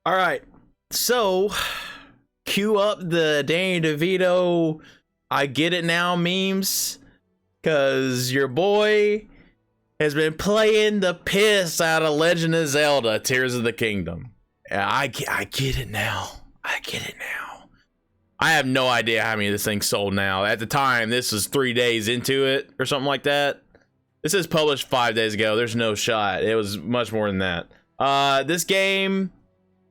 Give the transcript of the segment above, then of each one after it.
All right, so cue up the Danny DeVito I get it now memes, because your boy has been playing the piss out of Legend of Zelda Tears of the Kingdom. I get it now. I get it now. I have no idea how many of this thing sold now. At the time, this was 3 days into it or something like that. This is published 5 days ago. There's no shot. It was much more than that. This game,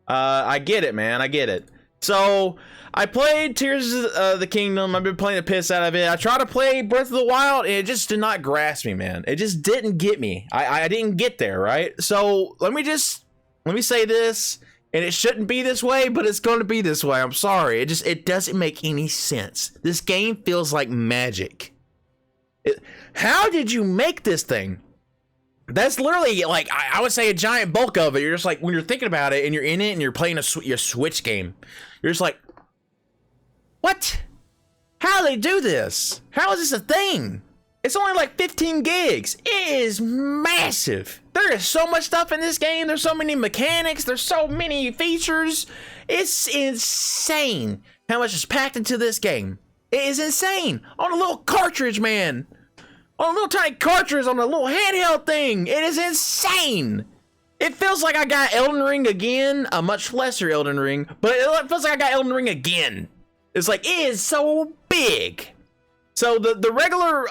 I get it, man. I get it. So I played Tears of the Kingdom. I've been playing the piss out of it. I tried to play Breath of the Wild, and it just did not grasp me, man. It just didn't get me. I didn't get there, right? So let me say this, and it shouldn't be this way, but it's going to be this way. I'm sorry. It doesn't make any sense. This game feels like magic. How did you make this thing? That's literally like, I would say a giant bulk of it. You're just like, when you're thinking about it and you're in it and you're playing your Switch game, you're just like, what? How do they do this? How is this a thing? It's only like 15 gigs. It is massive. There is so much stuff in this game. There's so many mechanics. There's so many features. It's insane how much is packed into this game. It is insane. On a little cartridge, man. On a little tiny cartridge on a little handheld thing. It is insane. It feels like I got Elden Ring again, a much lesser Elden Ring, but it feels like I got Elden Ring again. It's like, it is so big. So the regular,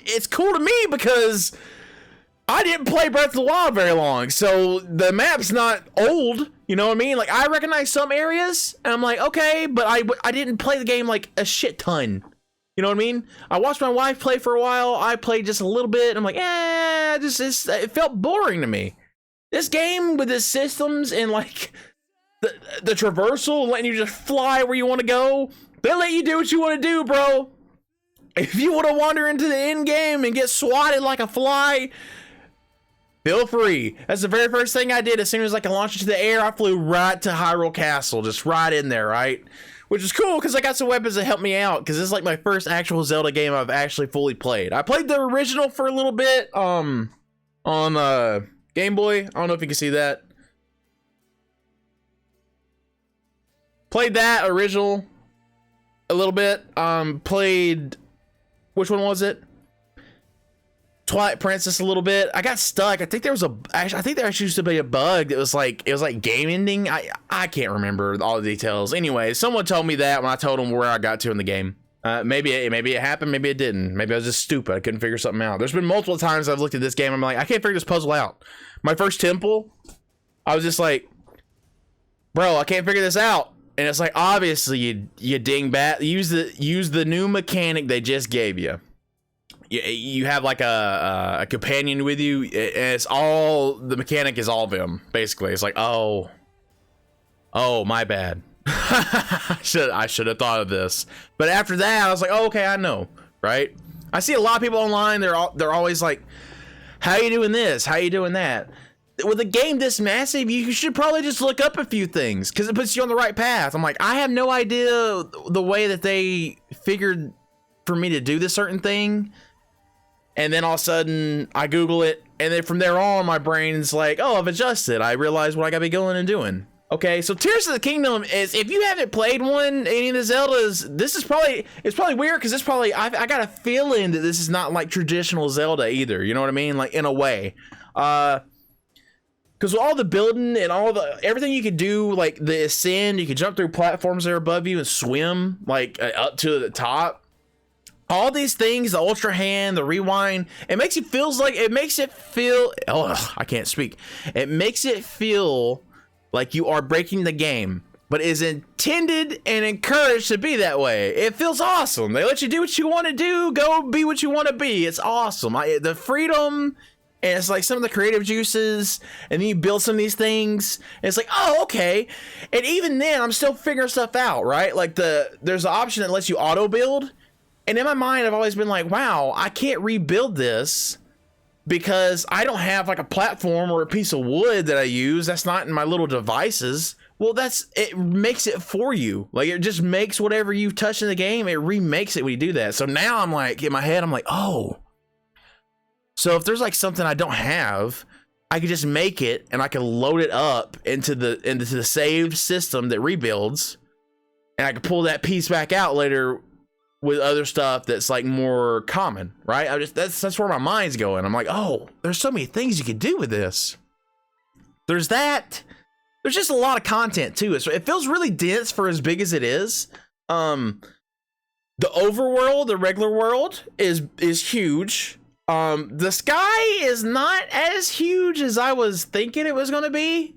it's cool to me because I didn't play Breath of the Wild very long. So the map's not old, you know what I mean? Like, I recognize some areas and I'm like, okay, but I didn't play the game like a shit ton. You know what I mean? I watched my wife play for a while. I played just a little bit. I'm like, it felt boring to me. This game with its systems and like the traversal, letting you just fly where you want to go, they let you do what you want to do, bro. If you want to wander into the end game and get swatted like a fly, feel free. That's the very first thing I did. As soon as I could launch into the air, I flew right to Hyrule Castle, just right in there, right? Which is cool because I got some weapons that help me out, because this is like my first actual Zelda game I've actually fully played. I played the original for a little bit on Game Boy. I don't know if you can see that. Played that original a little bit. Played, which one was it? Twilight Princess a little bit. I got stuck. I think there actually used to be a bug that was like, it was like game ending. I can't remember all the details. Anyway, someone told me that when I told them where I got to in the game. Maybe it happened, maybe it didn't. Maybe I was just stupid. I couldn't figure something out. There's been multiple times I've looked at this game, I'm like, I can't figure this puzzle out. My first temple, I was just like, bro, I can't figure this out. And it's like, obviously you dingbat, use the new mechanic they just gave you. You have like a companion with you, and it's all, the mechanic is all of them, basically. It's like, oh, my bad. I should have thought of this. But after that, I was like, oh, okay, I know, right? I see a lot of people online, they're always like, how you doing this? How you doing that? With a game this massive, you should probably just look up a few things, because it puts you on the right path. I'm like, I have no idea the way that they figured for me to do this certain thing. And then all of a sudden, I Google it, and then from there on, my brain's like, oh, I've adjusted. I realize what I gotta be going and doing. Okay, so Tears of the Kingdom is, if you haven't played any of the Zeldas, it's probably weird, because I got a feeling that this is not like traditional Zelda either, you know what I mean? Like, in a way. Because with all the building and everything you could do, like the ascend, you can jump through platforms that are above you and swim, like, up to the top. All these things, the ultra hand, the rewind, it makes it feel, oh, I can't speak. It makes it feel like you are breaking the game, but is intended and encouraged to be that way. It feels awesome. They let you do what you want to do, go be what you want to be. It's awesome. The freedom, and it's like some of the creative juices, and then you build some of these things, and it's like, oh, okay. And even then, I'm still figuring stuff out, right? Like there's an option that lets you auto build. And in my mind, I've always been like, wow, I can't rebuild this because I don't have like a platform or a piece of wood that I use. That's not in my little devices. Well, it makes it for you. Like, it just makes whatever you touch in the game, it remakes it when you do that. So now I'm like, in my head, I'm like, oh. So if there's like something I don't have, I could just make it and I can load it up into the save system that rebuilds, and I can pull that piece back out later with other stuff that's like more common, right? That's where my mind's going. I'm like, oh, there's so many things you could do with this. There's that. There's just a lot of content too. It feels really dense for as big as it is. The overworld, the regular world, is huge. The sky is not as huge as I was thinking it was going to be.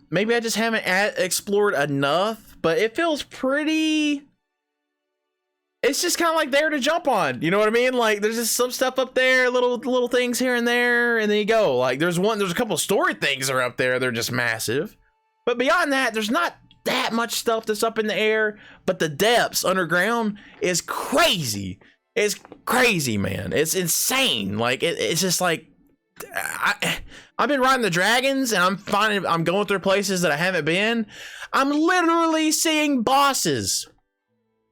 Maybe I just haven't explored enough, but it feels pretty. It's just kind of like there to jump on. You know what I mean? Like there's just some stuff up there, little things here and there, and then you go. Like there's a couple of story things that are up there. They're just massive. But beyond that, there's not that much stuff that's up in the air, but the depths underground is crazy. It's crazy, man. It's insane. Like it's just like I've been riding the dragons, and I'm going through places that I haven't been. I'm literally seeing bosses,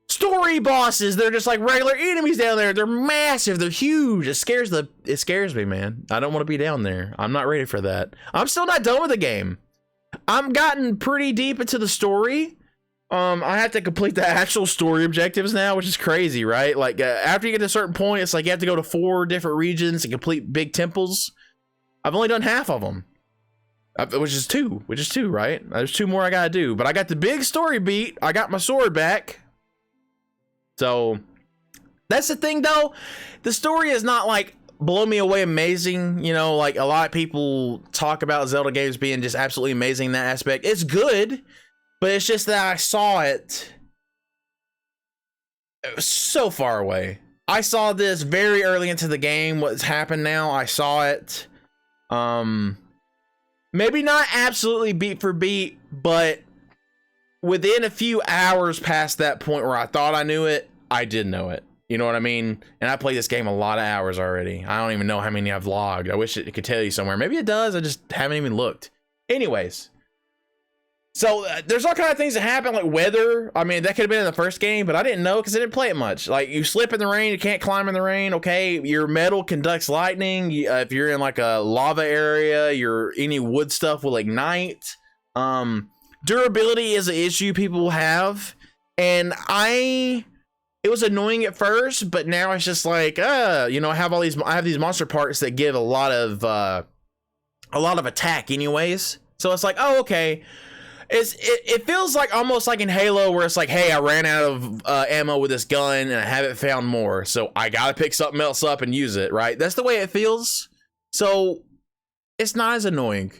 story bosses. They're just like regular enemies down there. They're massive. They're huge. It scares me, man. I don't want to be down there. I'm not ready for that. I'm still not done with the game. I'm gotten pretty deep into the story. I have to complete the actual story objectives now, which is crazy, right? Like after you get to a certain point, it's like you have to go to 4 different regions and complete big temples. I've only done half of them, which is two, right? There's 2 more I gotta do, but I got the big story beat. I got my sword back. So that's the thing though. The story is not like blow me away amazing. You know, like a lot of people talk about Zelda games being just absolutely amazing in that aspect. It's good. But it's just that I saw it was so far away. I saw this very early into the game. What's happened now, I saw it. Maybe not absolutely beat for beat, but within a few hours past that point where I thought I knew it, I did know it. You know what I mean? And I played this game a lot of hours already. I don't even know how many I've logged. I wish it could tell you somewhere. Maybe it does. I just haven't even looked. Anyways. So there's all kinds of things that happen, like weather. I mean, that could have been in the first game, but I didn't know because I didn't play it much. Like you slip in the rain, you can't climb in the rain. Okay, your metal conducts lightning. If you're in like a lava area, any wood stuff will ignite. Durability is an issue people have, and it was annoying at first, but now it's just like, you know, I have these monster parts that give a lot of attack anyways. So it's like, oh, okay. It feels like almost like in Halo where it's like, hey, I ran out of ammo with this gun and I haven't found more, so I gotta pick something else up and use it, right? That's the way it feels. So it's not as annoying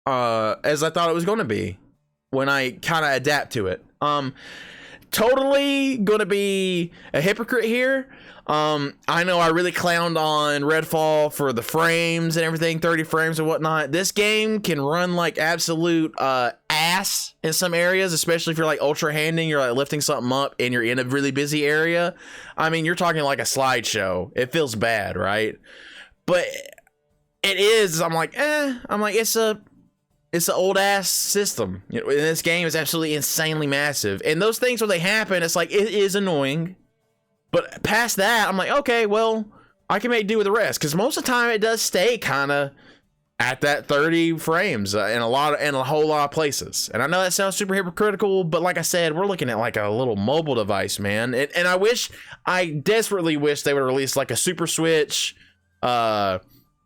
as I thought it was going to be when I kind of adapt to it. Totally gonna be a hypocrite here. I know I really clowned on Redfall for the frames and everything, 30 frames and whatnot. This game can run like absolute ass in some areas, especially if you're like ultra handing, you're like lifting something up and you're in a really busy area. I mean, you're talking like a slideshow. It feels bad, right? But it is. I'm like, it's an old ass system. You know, and this game is absolutely insanely massive. And those things when they happen, it's like, it is annoying. But past that, I'm like, okay, well, I can make do with the rest. Because most of the time it does stay kind of at that 30 frames in a whole lot of places. And I know that sounds super hypocritical, but like I said, we're looking at like a little mobile device, man. And I desperately wish they would release like a Super Switch, or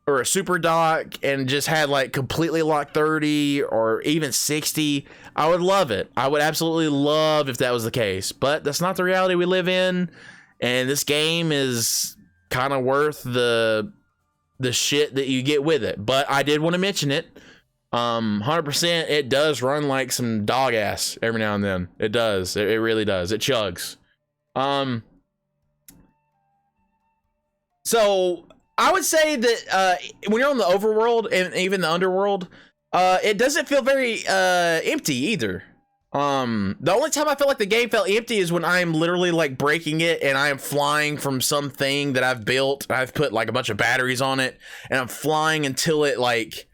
a Super Dock, and just had like completely locked 30 or even 60. I would love it. I would absolutely love if that was the case, but that's not the reality we live in. And this game is kind of worth the shit that you get with it. But I did want to mention it. 100%, it does run like some dog ass every now and then. It does. It really does. It chugs. So I would say that when you're on the overworld and even the underworld, it doesn't feel very empty either. The only time I feel like the game felt empty is when I'm literally like breaking it and I am flying from something that I've built. I've put like a bunch of batteries on it and I'm flying until it like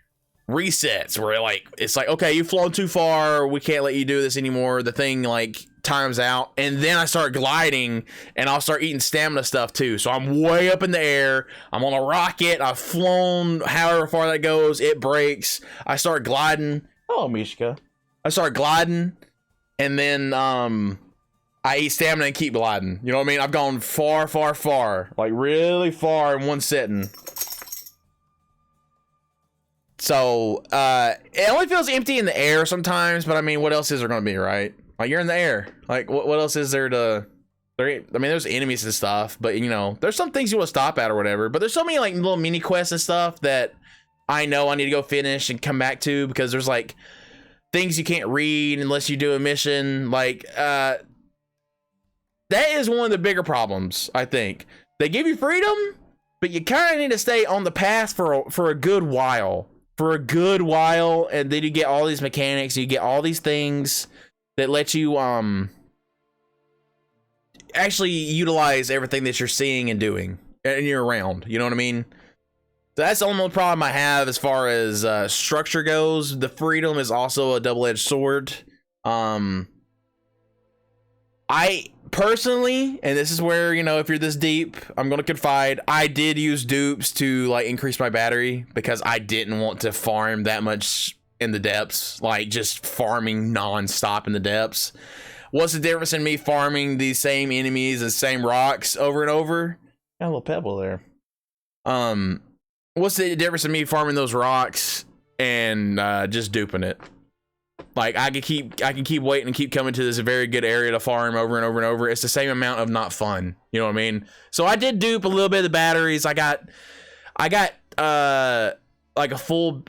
resets, where it's like, okay, you've flown too far. We can't let you do this anymore. The thing like times out, and then I start gliding, and I'll start eating stamina stuff too. So I'm way up in the air. I'm on a rocket. I've flown however far that goes. It breaks. I start gliding. Oh, Mishka. I start gliding, and then I eat stamina and keep gliding. You know what I mean? I've gone far, far, far, like really far in one sitting. So it only feels empty in the air sometimes, but I mean, what else is there gonna be, right? Like, you're in the air. Like, what else is there to... I mean, there's enemies and stuff, but, you know, there's some things you want to stop at or whatever. But there's so many, like, little mini quests and stuff that I know I need to go finish and come back to, because there's, like, things you can't read unless you do a mission. Like, that is one of the bigger problems, I think. They give you freedom, but you kind of need to stay on the path for a good while. For a good while, and then you get all these mechanics, you get all these things that let you actually utilize everything that you're seeing and doing and you're around. You know what I mean? That's the only problem I have as far as structure goes. The freedom is also a double-edged sword. I personally, and this is where, you know, if you're this deep, I'm gonna confide, I did use dupes to like increase my battery because I didn't want to farm that much in the depths, like just farming non-stop in the depths. What's the difference in me farming these same enemies and same rocks over and over? Got a little pebble there. What's the difference in me farming those rocks and just duping it? Like, I can keep waiting and keep coming to this very good area to farm over and over and over. It's the same amount of not fun. You know what I mean? So I did dupe a little bit of the batteries. I got like a full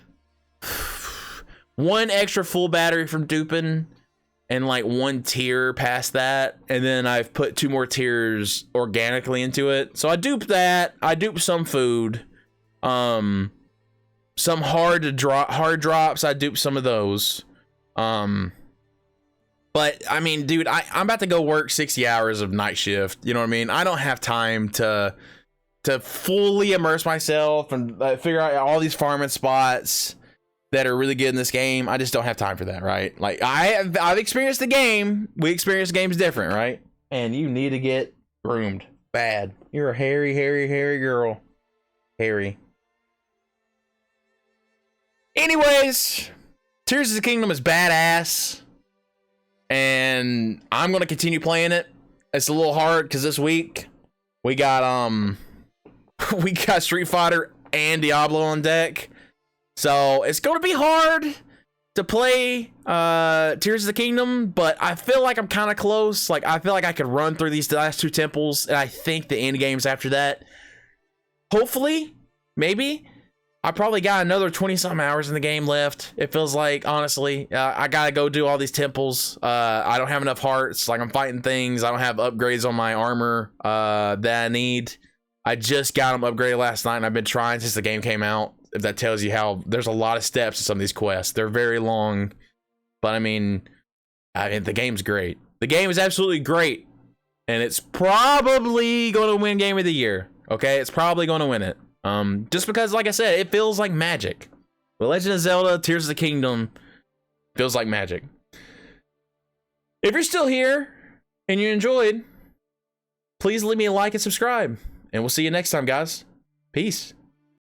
one extra full battery from duping, and like one tier past that, and then I've put 2 more tiers organically into it. So I duped that. I duped some food, some hard drops. I duped some of those. But I mean, dude, I'm about to go work 60 hours of night shift. You know what I mean? I don't have time to fully immerse myself and figure out all these farming spots that are really good in this game. I just don't have time for that, right? Like, I've experienced the game. We experience games different, right? And you need to get groomed bad. You're a hairy girl. Hairy. Anyways, Tears of the Kingdom is badass, and I'm gonna continue playing it. It's a little hard because this week we got we got Street Fighter and Diablo on deck. So it's going to be hard to play Tears of the Kingdom, but I feel like I'm kind of close. Like, I feel like I could run through these last 2 temples, and I think the end games after that. Hopefully, maybe. I probably got another 20-something hours in the game left. It feels like, honestly. I got to go do all these temples. I don't have enough hearts. Like, I'm fighting things. I don't have upgrades on my armor that I need. I just got them upgraded last night, and I've been trying since the game came out. If that tells you how there's a lot of steps to some of these quests. They're very long, but I mean the game's great. The game is absolutely great, and it's probably going to win Game of the Year. Okay, it's probably going to win it. Just because, like I said, it feels like magic. The Legend of Zelda: Tears of the Kingdom feels like magic. If you're still here and you enjoyed, please leave me a like and subscribe, and we'll see you next time, guys. Peace.